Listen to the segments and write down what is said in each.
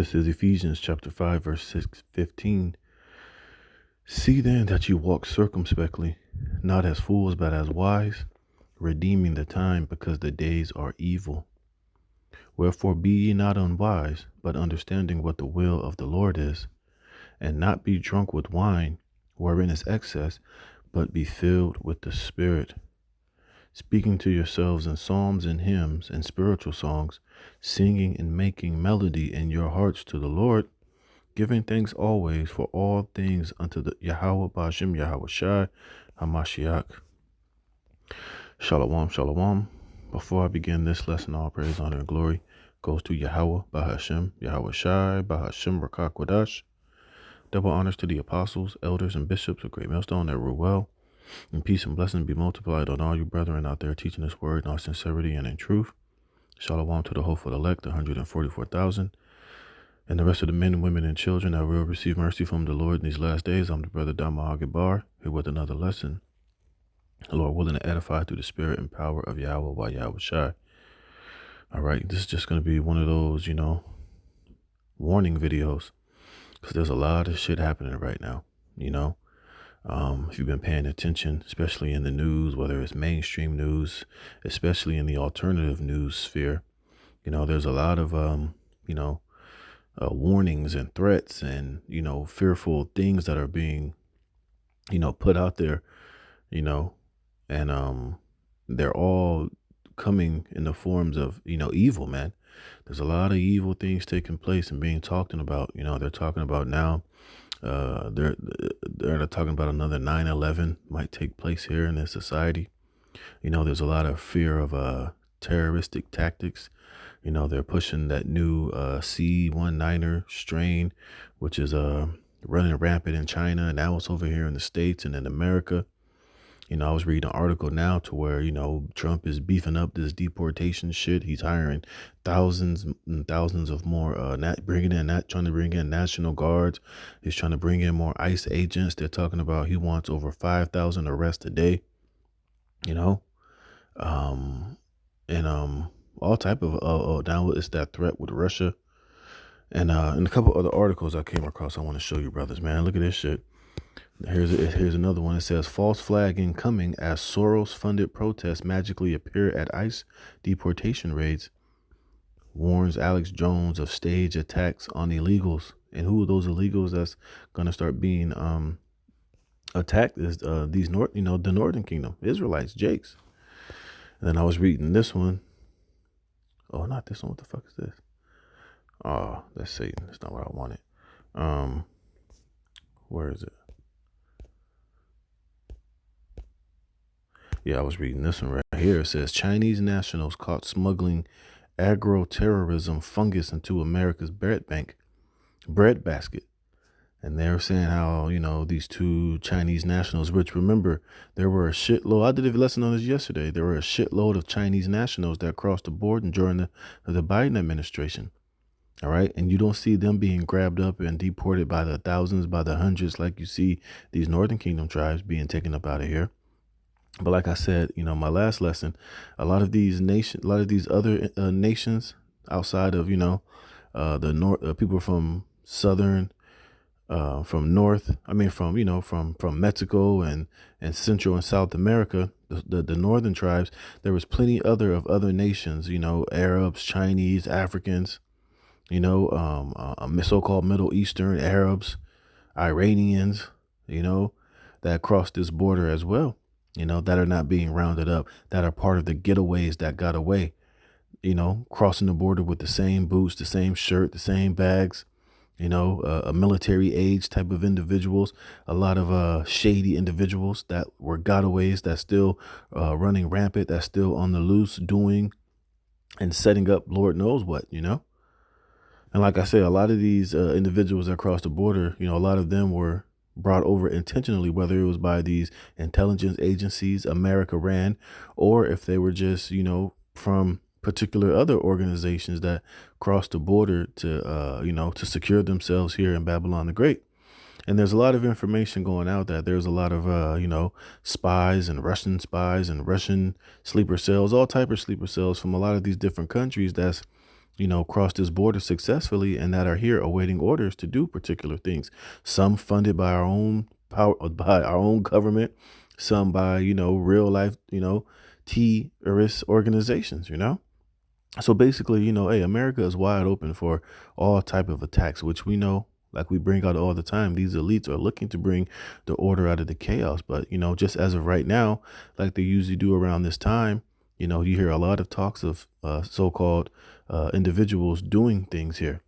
This is Ephesians chapter 5, verse 15. See then that you walk circumspectly, not as fools, but as wise, redeeming the time, because the days are evil. Wherefore be ye not unwise, but understanding what the will of the Lord is, and not be drunk with wine, wherein is excess, but be filled with the Spirit, speaking to yourselves in psalms and hymns and spiritual songs, singing and making melody in your hearts to the Lord, giving thanks always for all things unto the Yahweh Ba'ashem Yahweh Shai HaMashiach. Shalom, shalom. Before I begin this lesson, all praise, honor, and glory goes to Yahweh Ba'ashem Yahweh Shai Ba'ashem Rakak Wadash. Double honors to the apostles, elders, and bishops of Great Millstone that rule well. And peace and blessing be multiplied on all you brethren out there teaching this word in all sincerity and in truth. Shalom to the hopeful elect, 144,000. And the rest of the men, women, and children that will receive mercy from the Lord in these last days. I'm the brother Dama Agabar, here with another lesson. The Lord willing to edify through the spirit and power of Yahweh by Yahweh Shai. All right, this is just going to be one of those, warning videos. Because there's a lot of shit happening right now, If you've been paying attention, especially in the news, whether it's mainstream news, especially in the alternative news sphere, there's a lot of, warnings and threats and, fearful things that are being, put out there, and they're all coming in the forms of, evil, man. There's a lot of evil things taking place and being talked about. They're talking about now, they're talking about another 9/11 might take place here in this society. There's a lot of fear of terroristic tactics. They're pushing that new C19 strain, which is running rampant in China, and now it's over here in the States and in America. I was reading an article now to where, Trump is beefing up this deportation shit. He's hiring thousands and thousands of more, trying to bring in National Guards. He's trying to bring in more ICE agents. They're talking about he wants over 5,000 arrests a day, all type of, now it's that threat with Russia. And a couple other articles I came across, I want to show you, brothers, man. Look at this shit. Here's another one. It says false flag incoming as Soros-funded protests magically appear at ICE deportation raids. Warns Alex Jones of stage attacks on illegals. And who are those illegals that's gonna start being attacked? Is these the Northern Kingdom Israelites, Jakes. And then I was reading this one. Oh, not this one. What the fuck is this? Oh, that's Satan. That's not what I wanted. Where is it? Yeah, I was reading this one right here. It says Chinese nationals caught smuggling agro-terrorism fungus into America's bread basket. And they're saying how, these two Chinese nationals, which remember, there were a shitload. I did a lesson on this yesterday. There were a shitload of Chinese nationals that crossed the border during the Biden administration. All right. And you don't see them being grabbed up and deported by the thousands, by the hundreds, like you see these Northern Kingdom tribes being taken up out of here. But like I said, my last lesson, a lot of these other nations outside of, the North, people from Southern, from North, from Mexico and Central and South America, the Northern tribes, there was plenty of other nations, Arabs, Chinese, Africans, so-called Middle Eastern Arabs, Iranians, that crossed this border as well. That are not being rounded up, that are part of the getaways that got away, crossing the border with the same boots, the same shirt, the same bags, a military age type of individuals, a lot of shady individuals that were gotaways that still running rampant, that's still on the loose doing and setting up Lord knows what, And like I said, a lot of these individuals that crossed the border, a lot of them were brought over intentionally, whether it was by these intelligence agencies America ran, or if they were just, from particular other organizations that crossed the border to, to secure themselves here in Babylon the Great. And there's a lot of information going out that there's a lot of, spies and Russian sleeper cells, all type of sleeper cells from a lot of these different countries that's, crossed this border successfully and that are here awaiting orders to do particular things. Some funded by our own power, by our own government, some by, real life, terrorist organizations. So basically, hey, America is wide open for all type of attacks, which we know, like we bring out all the time, these elites are looking to bring the order out of the chaos. But, just as of right now, like they usually do around this time, you hear a lot of talks of so-called individuals doing things here.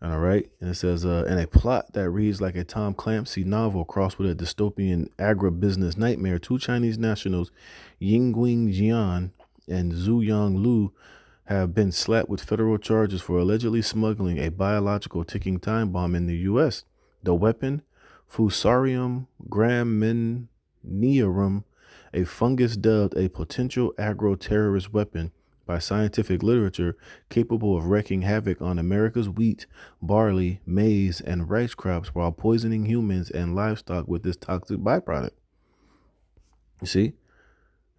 All right. And it says, in a plot that reads like a Tom Clancy novel crossed with a dystopian agribusiness nightmare, two Chinese nationals, Yingwing Jian and Zhu Yang Lu, have been slapped with federal charges for allegedly smuggling a biological ticking time bomb in the U.S. The weapon, Fusarium graminearum, a fungus dubbed a potential agro-terrorist weapon by scientific literature, capable of wreaking havoc on America's wheat, barley, maize, and rice crops while poisoning humans and livestock with this toxic byproduct. You see?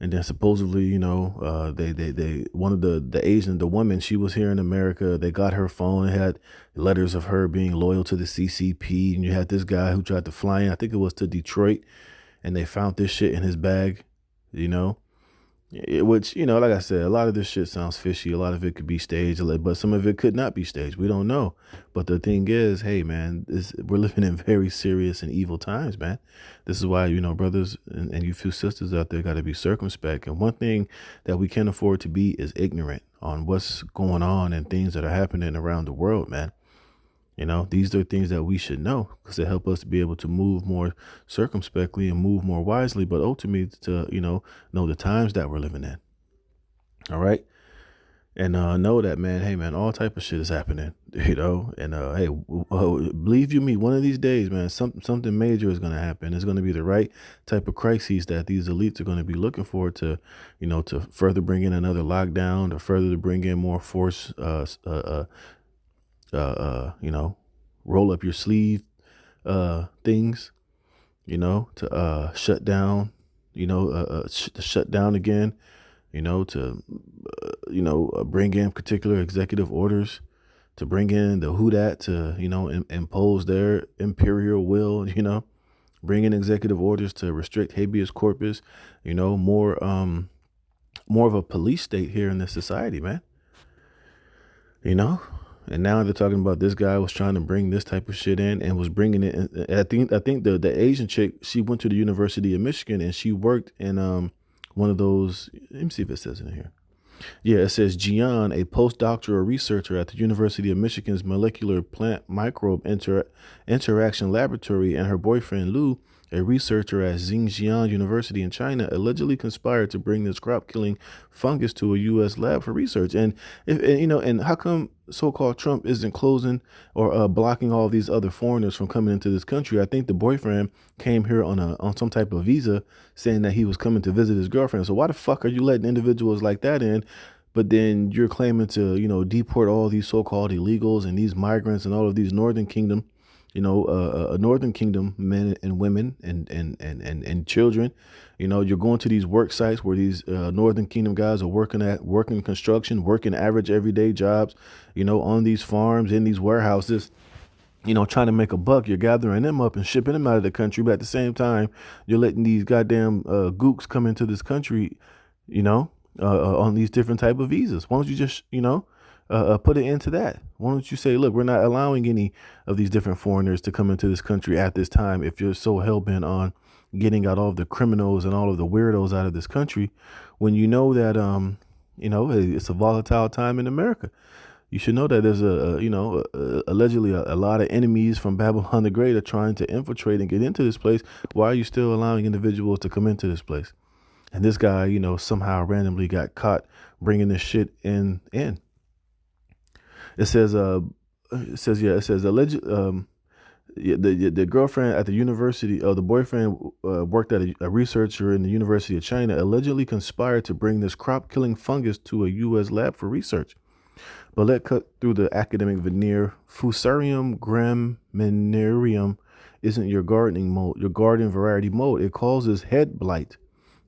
And then supposedly, they one of the woman, she was here in America. They got her phone. It had letters of her being loyal to the CCP. And you had this guy who tried to fly in, I think it was to Detroit, and they found this shit in his bag, which, like I said, a lot of this shit sounds fishy. A lot of it could be staged, but some of it could not be staged. We don't know. But the thing is, hey, man, we're living in very serious and evil times, man. This is why, brothers and you few sisters out there got to be circumspect. And one thing that we can't afford to be is ignorant on what's going on and things that are happening around the world, man. These are things that we should know because they help us to be able to move more circumspectly and move more wisely, but ultimately to, know the times that we're living in. All right. And know that, man, hey, man, all type of shit is happening, and hey, believe you me, one of these days, man, something major is going to happen. It's going to be the right type of crises that these elites are going to be looking for to, to further bring in another lockdown, to further to bring in more force, roll up your sleeve things, to shut down, to shut down again, to bring in particular executive orders, to bring in the who that to impose their imperial will, bring in executive orders to restrict habeas corpus, more of a police state here in this society, man. And now they're talking about this guy was trying to bring this type of shit in and was bringing it in. I think the Asian chick, she went to the University of Michigan and she worked in one of those. Let me see if it says in here. Yeah, it says Jian, a postdoctoral researcher at the University of Michigan's Molecular Plant Microbe Interaction Laboratory, and her boyfriend Lu, a researcher at Xinjiang University in China, allegedly conspired to bring this crop-killing fungus to a U.S. lab for research. And and how come so-called Trump isn't closing or blocking all these other foreigners from coming into this country? I think the boyfriend came here on some type of visa, saying that he was coming to visit his girlfriend. So why the fuck are you letting individuals like that in? But then you're claiming to, deport all these so-called illegals and these migrants and all of these Northern Kingdom men and women and children. You're going to these work sites where these Northern Kingdom guys are working construction, working average everyday jobs, on these farms, in these warehouses, trying to make a buck. You're gathering them up and shipping them out of the country. But at the same time, you're letting these goddamn gooks come into this country, on these different type of visas. Why don't you just, put it into that? Why don't you say, look, we're not allowing any of these different foreigners to come into this country at this time if you're so hell-bent on getting out all of the criminals and all of the weirdos out of this country, when you know that, it's a volatile time in America. You should know that there's allegedly a lot of enemies from Babylon the Great are trying to infiltrate and get into this place. Why are you still allowing individuals to come into this place? And this guy, somehow randomly got caught bringing this shit in. It says alleged. The girlfriend at the university, the boyfriend worked at a researcher in the University of China, allegedly conspired to bring this crop-killing fungus to a U.S. lab for research. But let's cut through the academic veneer. Fusarium graminearum isn't your garden variety mold. It causes head blight,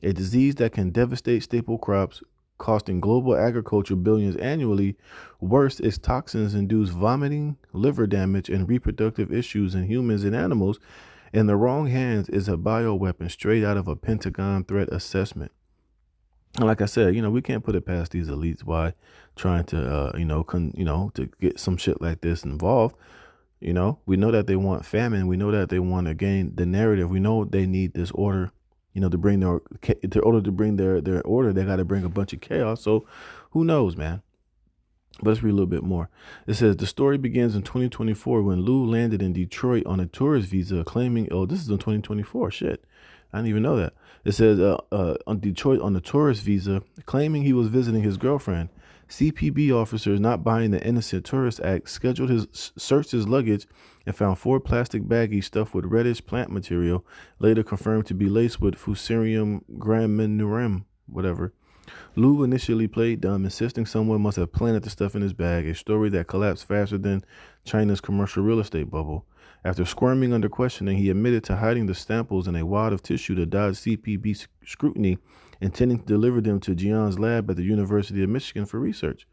a disease that can devastate staple crops, costing global agriculture billions annually. Worse, its toxins induce vomiting, liver damage, and reproductive issues in humans and animals. In the wrong hands, is a bioweapon straight out of a Pentagon threat assessment. And like I said, we can't put it past these elites why trying to, to get some shit like this involved. We know that they want famine. We know that they want to gain the narrative. We know they need this order, to bring their order. They got to bring a bunch of chaos. So who knows, man? But let's read a little bit more. It says the story begins in 2024 when Lou landed in Detroit on a tourist visa, claiming, oh, this is in 2024. Shit. I didn't even know that. It says on Detroit on a tourist visa, claiming he was visiting his girlfriend. CPB officers, not buying the Innocent Tourist Act, searched his luggage and found 4 plastic baggies stuffed with reddish plant material, later confirmed to be laced with Fusarium graminearum, whatever. Lou initially played dumb, insisting someone must have planted the stuff in his bag, a story that collapsed faster than China's commercial real estate bubble. After squirming under questioning, he admitted to hiding the samples in a wad of tissue to dodge CPB scrutiny, intending to deliver them to Jian's lab at the University of Michigan for research.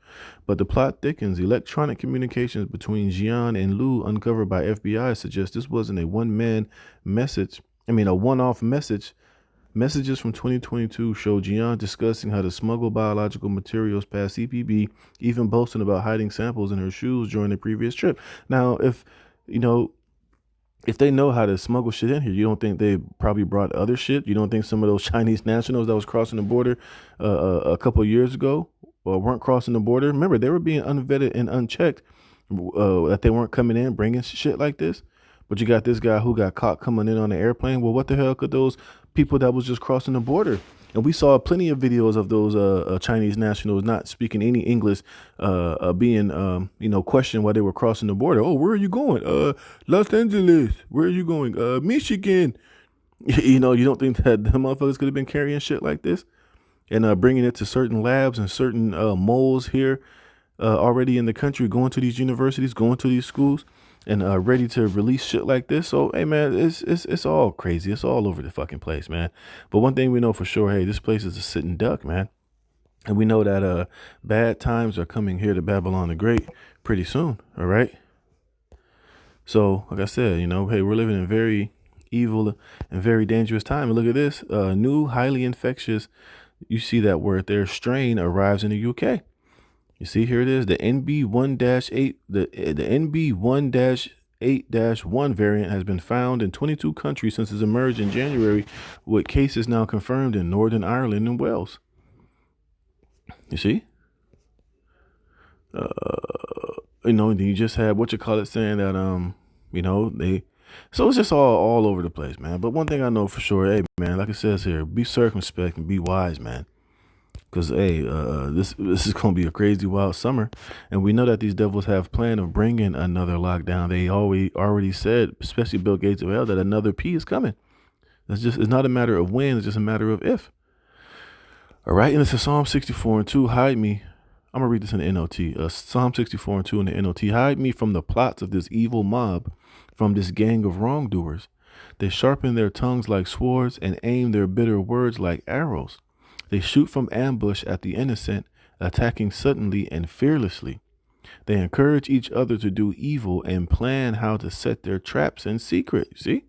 But the plot thickens. Electronic communications between Jian and Lou uncovered by FBI suggest this wasn't a one-off message. Messages from 2022 show Jian discussing how to smuggle biological materials past CPB, even boasting about hiding samples in her shoes during the previous trip. Now, if they know how to smuggle shit in here, you don't think they probably brought other shit? You don't think some of those Chinese nationals that was crossing the border a couple of years ago weren't crossing the border? Remember, they were being unvetted and unchecked, that they weren't coming in bringing shit like this. But you got this guy who got caught coming in on the airplane. Well, what the hell could those people that was just crossing the border? And we saw plenty of videos of those Chinese nationals not speaking any English, being questioned while they were crossing the border. Oh, where are you going? Los Angeles. Where are you going? Michigan. You don't think that the motherfuckers could have been carrying shit like this and bringing it to certain labs and certain moles here already in the country, going to these universities, going to these schools, and ready to release shit like this. So, hey, man, it's all crazy. It's all over the fucking place, man. But one thing we know for sure, hey, this place is a sitting duck, man. And we know that bad times are coming here to Babylon the Great pretty soon, all right? So, like I said, hey, we're living in very evil and very dangerous time. And look at this, new highly infectious, you see that word there, strain arrives in the UK. You see, here it is, the NB1-8, the NB1-8-1 variant has been found in 22 countries since it's emerged in January, with cases now confirmed in Northern Ireland and Wales. You see? You just had saying that so it's just all over the place, man. But one thing I know for sure, hey, man, like it says here, be circumspect and be wise, man. Because, hey, this is going to be a crazy wild summer. And we know that these devils have plan of bringing another lockdown. They already said, especially Bill Gates of hell, that another P is coming. It's not a matter of when, it's just a matter of if. All right, and it's a Psalm 64:2, hide me. I'm going to read this in the NLT. Psalm 64:2 in the NLT. Hide me from the plots of this evil mob, from this gang of wrongdoers. They sharpen their tongues like swords and aim their bitter words like arrows. They shoot from ambush at the innocent, attacking suddenly and fearlessly. They encourage each other to do evil and plan how to set their traps in secret. See?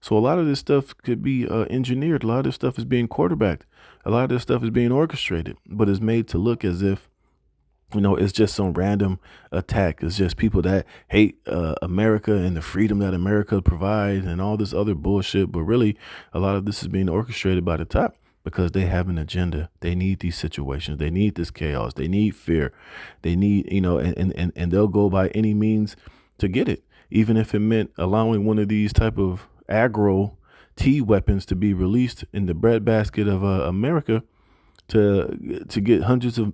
So a lot of this stuff could be engineered. A lot of this stuff is being quarterbacked. A lot of this stuff is being orchestrated, but it's made to look as if, it's just some random attack. It's just people that hate America and the freedom that America provides and all this other bullshit. But really, a lot of this is being orchestrated by the top, because they have an agenda. They need these situations. They need this chaos. They need fear. They need, and they'll go by any means to get it, even if it meant allowing one of these type of aggro T weapons to be released in the breadbasket of America to get hundreds of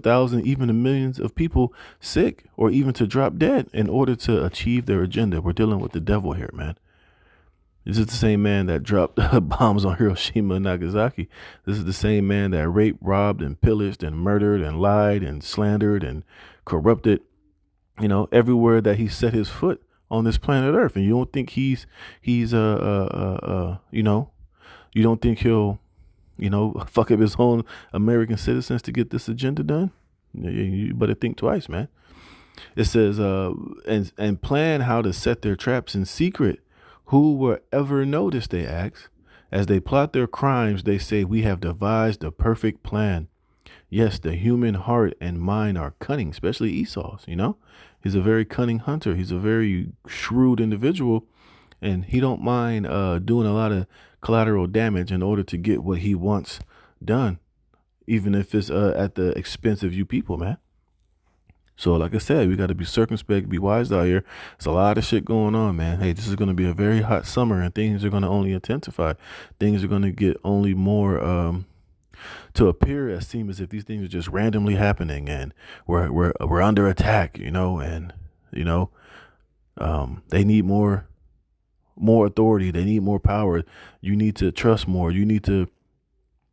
thousands, even millions of people sick, or even to drop dead in order to achieve their agenda. We're dealing with the devil here, man. This is the same man that dropped bombs on Hiroshima and Nagasaki. This is the same man that raped, robbed, and pillaged, and murdered, and lied, and slandered, and corrupted, everywhere that he set his foot on this planet Earth. And you don't think you don't think he'll, fuck up his own American citizens to get this agenda done. You better think twice, man. It says, and plan how to set their traps in secret. Who will ever notice, they ask. As they plot their crimes, they say, we have devised a perfect plan. Yes, the human heart and mind are cunning, especially Esau's, He's a very cunning hunter. He's a very shrewd individual, and he don't mind doing a lot of collateral damage in order to get what he wants done, even if it's at the expense of you people, man. So like I said, we got to be circumspect, be wise out here. There's a lot of shit going on, man. Hey, this is going to be a very hot summer, and things are going to only intensify. Things are going to get only more to appear as seem as if these things are just randomly happening, and we're under attack, and they need more authority. They need more power. You need to trust more. You need to,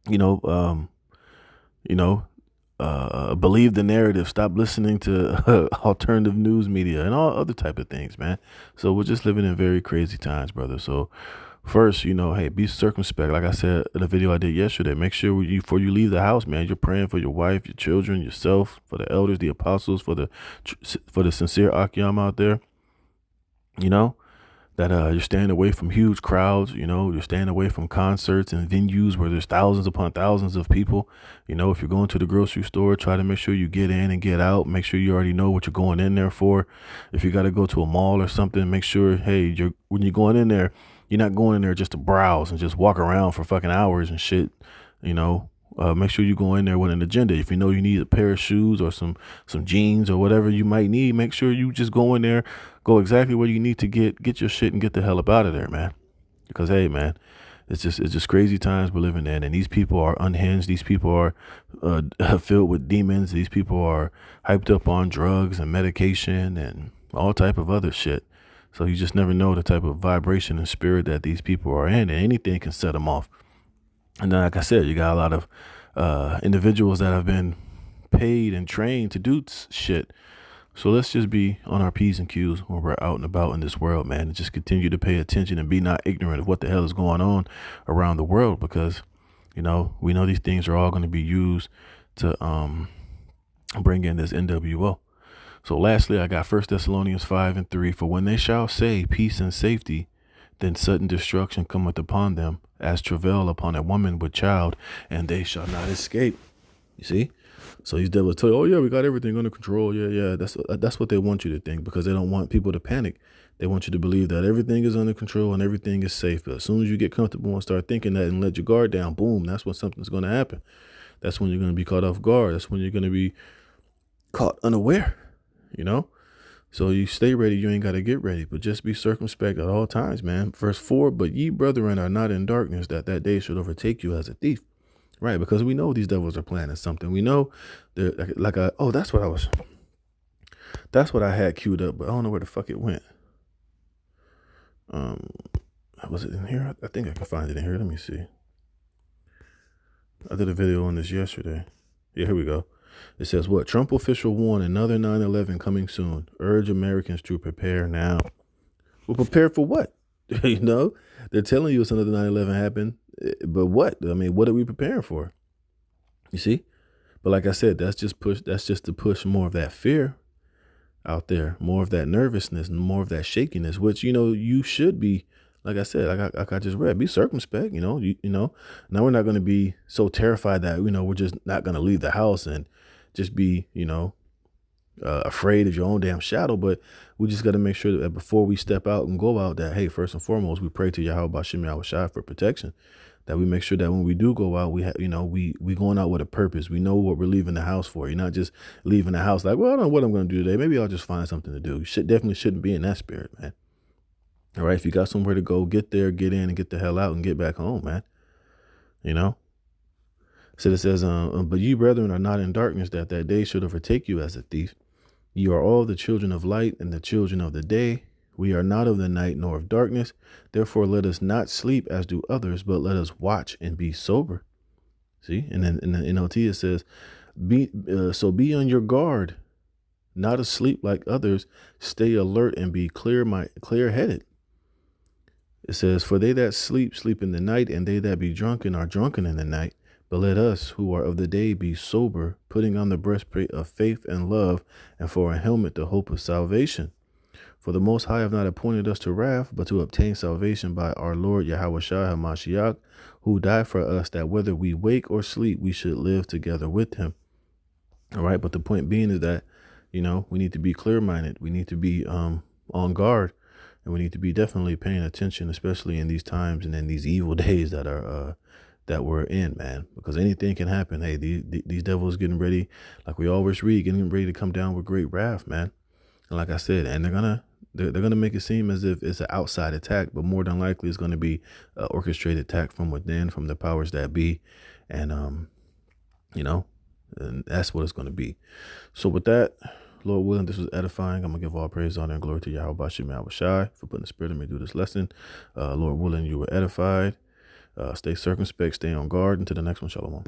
you know, um, you know, believe the narrative. Stop listening to alternative news media and all other type of things, man. So we're just living in very crazy times, brother. So first, hey, be circumspect. Like I said in a video I did yesterday, make sure before you leave the house, man, you're praying for your wife, your children, yourself, for the elders, the apostles, for the sincere Akyam out there. That you're staying away from huge crowds, you're staying away from concerts and venues where there's thousands upon thousands of people. If you're going to the grocery store, try to make sure you get in and get out. Make sure you already know what you're going in there for. If you got to go to a mall or something, make sure, hey, when you're going in there, you're not going in there just to browse and just walk around for fucking hours and shit. Make sure you go in there with an agenda. If you know you need a pair of shoes or some jeans or whatever you might need, make sure you just go in there, go exactly where you need to get your shit and get the hell up out of there, man. Because hey, man, it's just crazy times we're living in, and these people are unhinged. These people are filled with demons. These people are hyped up on drugs and medication and all type of other shit. So you just never know the type of vibration and spirit that these people are in, and anything can set them off. And then, like I said, you got a lot of individuals that have been paid and trained to do shit. So let's just be on our P's and Q's when we're out and about in this world, man, and just continue to pay attention and be not ignorant of what the hell is going on around the world, because, we know these things are all going to be used to bring in this NWO. So lastly, I got 1 Thessalonians 5:3. For when they shall say peace and safety, then sudden destruction cometh upon them, as travail upon a woman with child, and they shall not escape. You see? So these devils tell you, oh yeah, we got everything under control. Yeah. That's what they want you to think, because they don't want people to panic. They want you to believe that everything is under control and everything is safe. But as soon as you get comfortable and start thinking that and let your guard down, boom, that's when something's going to happen. That's when you're going to be caught off guard. That's when you're going to be caught unaware, So you stay ready. You ain't got to get ready, but just be circumspect at all times, man. Verse 4, but ye brethren are not in darkness, that day should overtake you as a thief. Right, because we know these devils are planning something. We know they're that's what I had queued up, but I don't know where the fuck it went. Was it in here? I think I can find it in here. Let me see. I did a video on this yesterday. Yeah, here we go. It says what? Trump official warn another 9/11 coming soon. Urge Americans to prepare now. Well, prepare for what? They're telling you it's another 9/11 happened. But what? I mean, what are we preparing for? You see? But like I said, that's just to push more of that fear out there, more of that nervousness and more of that shakiness, which, you should be, like I said, like I just read, be circumspect, now we're not going to be so terrified that, we're just not going to leave the house and just be, afraid of your own damn shadow. But we just got to make sure that before we step out and go out, that, hey, first and foremost, we pray to Yahweh Bashim Yahweh Shai for protection. That we make sure that when we do go out, we we going out with a purpose. We know what we're leaving the house for. You're not just leaving the house like, well, I don't know what I'm going to do today. Maybe I'll just find something to do. You definitely shouldn't be in that spirit, man. All right. If you got somewhere to go, get there, get in and get the hell out and get back home, man. So it says, but ye brethren are not in darkness, that day should overtake you as a thief. You are all the children of light and the children of the day. We are not of the night nor of darkness. Therefore, let us not sleep as do others, but let us watch and be sober. See, and then in the NLT it says, be on your guard, not asleep like others. Stay alert and be clear-headed. It says, for they that sleep in the night, and they that be drunken are drunken in the night. But let us who are of the day be sober, putting on the breastplate of faith and love, and for a helmet the hope of salvation. For the Most High have not appointed us to wrath, but to obtain salvation by our Lord Yahweh Shai HaMashiach, who died for us, that whether we wake or sleep, we should live together with him. All right. But the point being is that, we need to be clear-minded. We need to be on guard, and we need to be definitely paying attention, especially in these times and in these evil days that we're in, man, because anything can happen. Hey, these devils getting ready, like we always read, getting ready to come down with great wrath, man. And like I said, and they're gonna make it seem as if it's an outside attack, but more than likely it's going to be an orchestrated attack from within, from the powers that be, and and that's what it's going to be. So with that, Lord willing, this was edifying. I'm gonna give all praise, honor, and glory to Yahweh Bashim Yahweh Shai for putting the spirit in me to do this lesson. Lord willing, you were edified. Stay circumspect, stay on guard. Until the next one, shalom.